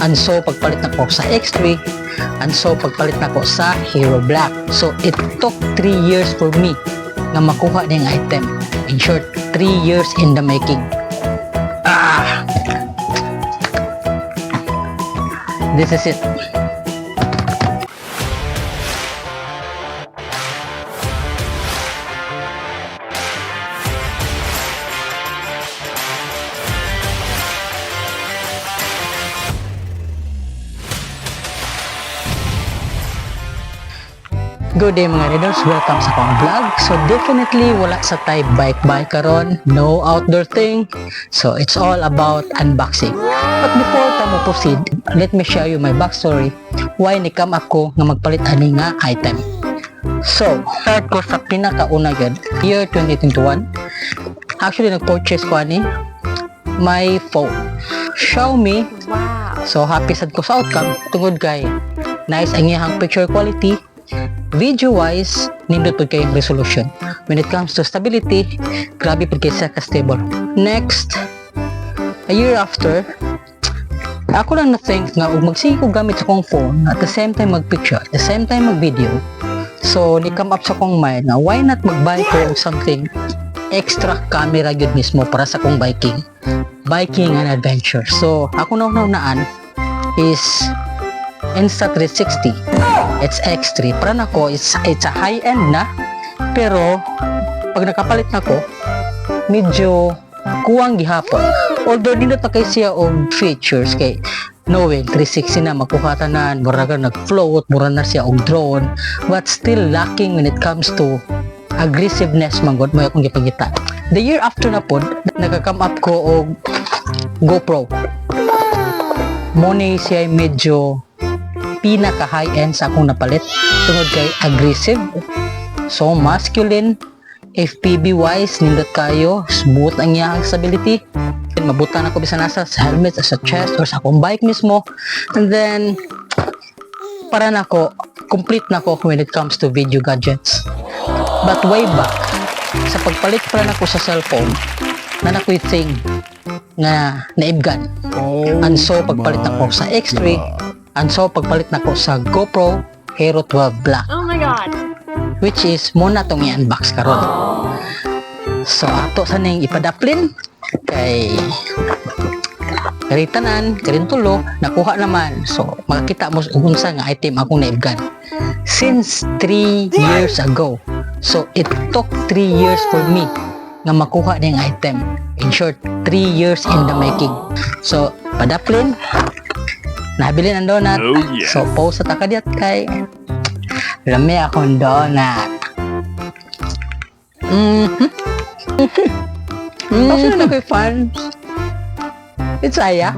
And so pagpalit na ko sa X3, and so pagpalit na ko sa Hero Black. So it took 3 years for me na makuha ng item. In short, 3 years in the making. This is it. Good day mga riders, welcome sa akong vlog. So definitely wala sa type bike karon, no outdoor thing. So it's all about unboxing. But before mo proceed, let me share you my backstory why nikam ako nga magpalit ani nga item. So start ko sa pinakauna yun, year 2021. Actually nag-purchase ko ani my phone, Xiaomi. Wow. So happy sad ko sa outcome tungod kay nice ang iyang picture quality. Video wise, nindot po kayong resolution. When it comes to stability, grabe po kayo sa ka-stable. Next, a year after, ako lang na-think nga magsige ko gamit sa kong phone at the same time mag-picture, at the same time mag-video. So, ni-come up sa kong mind na why not mag-buy ko something extra camera yun mismo para sa kong biking and adventure. So, ako naunaan is Insta360. It's X3. Para nako, it's a high-end na. Pero, pag nakapalit na ko, medyo kuwang gihapon. Although, nindot na kay siya og features kay knowing 360 na makuhatanan, mura ka nag-float, mura na siya og drone, but still lacking when it comes to aggressiveness manggod mo akong gipagita. The year after na pod, nagka-come up ko og GoPro. Money siya medyo pinaka high-end sa akong napalit tungod kay aggressive, so masculine, FPV wise nindot kayo, smooth ang iyang stability, and mabutan ako bisan nasa sa helmet, sa chest or sa akong bike mismo. And then para nako complete nako when it comes to video gadgets. But way back sa pagpalit para nako sa cellphone na nakoy thing nga naibgan, and so pagpalit nako sa X3, and so pagpalit na ko sa GoPro Hero 12 Black. Oh my god. Which is muna tong i-unbox karon. So ato sa ning ipadaplin kay karitanan, karintulo, nakuha naman. So makakita mo unsa nga item akong naibgan since 3 years ago. So it took 3 years for me nga makuha ning item. In short, 3 years in the making. So padaplin, nabili ng donut. Oh, yeah. So, pause sa takadiat kay lami akong donut. Kasi na ko'y fans. It's Aya.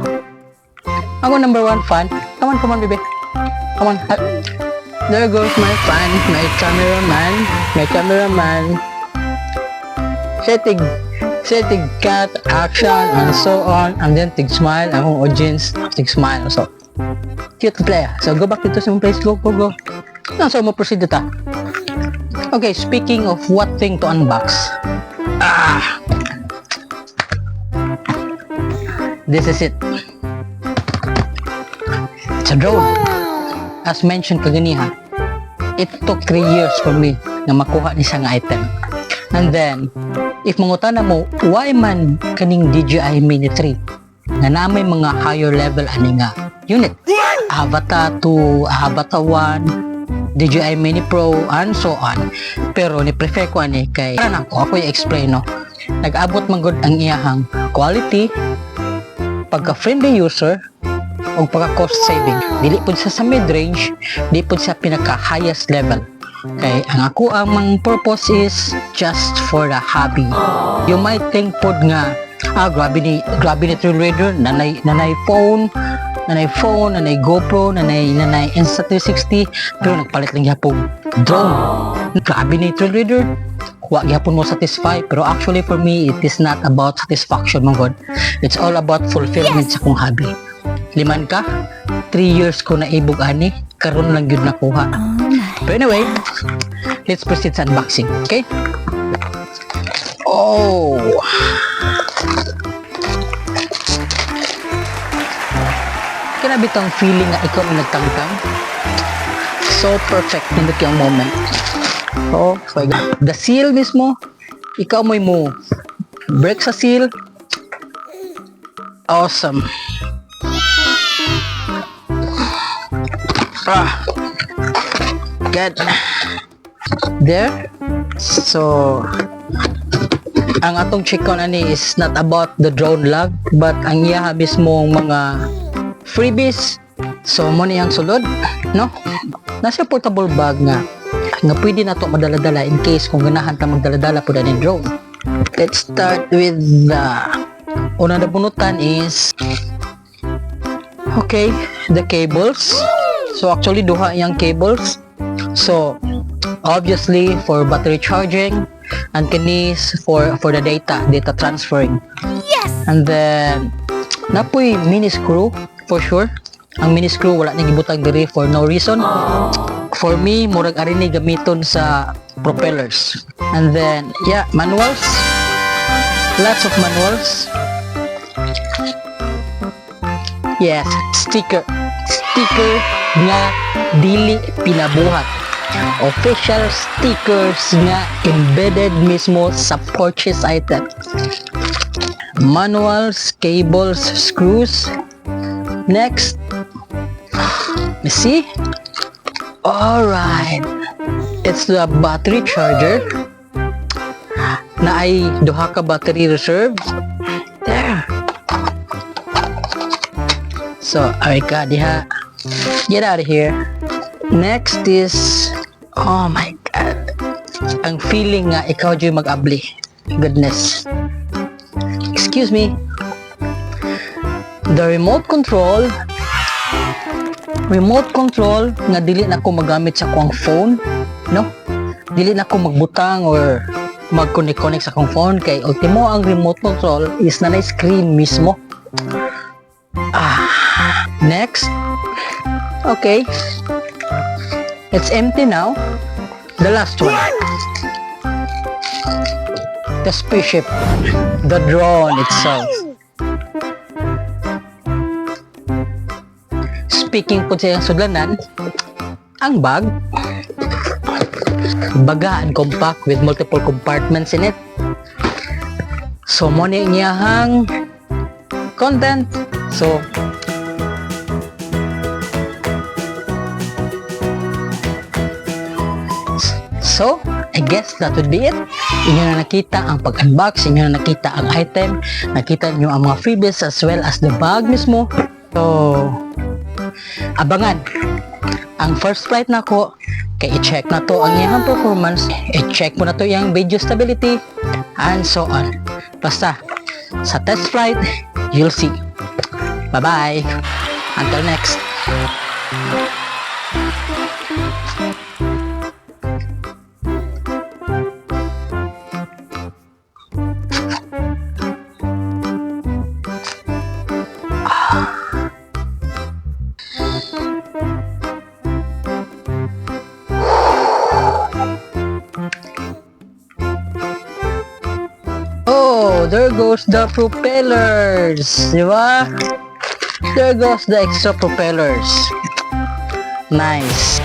Ako number 1 fan. Come on, baby. Come on. There goes my fan, my cameraman. Setting cat, action, and so on. And then, tig smile. Akong audience, tig smile. So, cute play. So go back dito sa place. Go. So mo proceed dito. Okay, speaking of what thing to unbox. This is it. It's a drone. As mentioned kaganiha, it took 3 years for me na makuha ni isang item. And then, if mangutana mo, why man kaning DJI Mini 3 nga namay mga higher level ani nga unit, Avatar 2, Avatar 1, DJI Mini Pro, and so on. Pero ni prefer ko ani kay para ako i-explain no. Nag-abot man gud ang iyahang quality, pagka-friendly user, o pagka-cost saving. Dili pud sa mid-range, di pud sa pinaka-highest level. Kay ang ako ang purpose is just for the hobby. You might think pod nga grabe ni Trailraider, nanay phone, nanay GoPro, nanay Insta360, pero nagpalit lang yapong drone. Grabe ni Trailraider, wa gyapon mo satisfy, pero actually for me it is not about satisfaction man god. It's all about fulfillment sa kong hobby. Liman ka, 3 years ko na ibog ani, karon lang yun nakuha. But anyway, let's proceed sa unboxing, okay? Oh! Kinabitang feeling nga ikaw ang nagtangtang. So perfect nindot yung moment. Oh my God. The seal mismo, ikaw mo break sa seal. Awesome. Good. There. So ang atong check-on ani is not about the drone lag, but ang iya mismong mga freebies. So mo niyang sulod, no? Nasa portable bag nga pwede na to madala-dala in case kung ganahan ta magdala-dala po ni drone. Let's start with the una na bunutan is okay, the cables. So actually duha yang cables. So obviously for battery charging and kanis for the data transferring. Yes. And then napoy mini screw for sure. Ang mini screw wala na gibutang diri for no reason. For me, murag ari ni gamiton sa propellers. And then yeah, manuals. Lots of manuals. Yes, sticker nga Dili pinabuhat. Official stickers nga embedded mismo sa purchase item. Manuals, cables, screws. Next, let's see. Alright, it's the battery charger na ay duha ka battery reserve. There. So, ay ka diha. Get out of here. Next is, oh my God, ang feeling nga ikaw dyan mag-abli. Goodness. Excuse me. The remote control nga dili na ko magamit sa akong phone, no? Dili na ko magbutang or mag-connect sa akong phone kay ultimo ang remote control is na screen mismo. Next. Okay. It's empty now. The last one. The spaceship. The drone itself. Speaking po sa sudlanan, ang bag, baga and compact with multiple compartments in it. So, mo niyang content. So, I guess that would be it. Inyo na nakita ang pag-unbox, inyo na nakita ang item, nakita nyo ang mga freebies as well as the bag mismo. So, abangan ang first flight na ko kay i-check na to ang iyang performance, i-check mo na to yung video stability and so on. Basta sa test flight you'll see. Bye bye until next. There goes the propellers, di ba? There goes the extra propellers. Nice.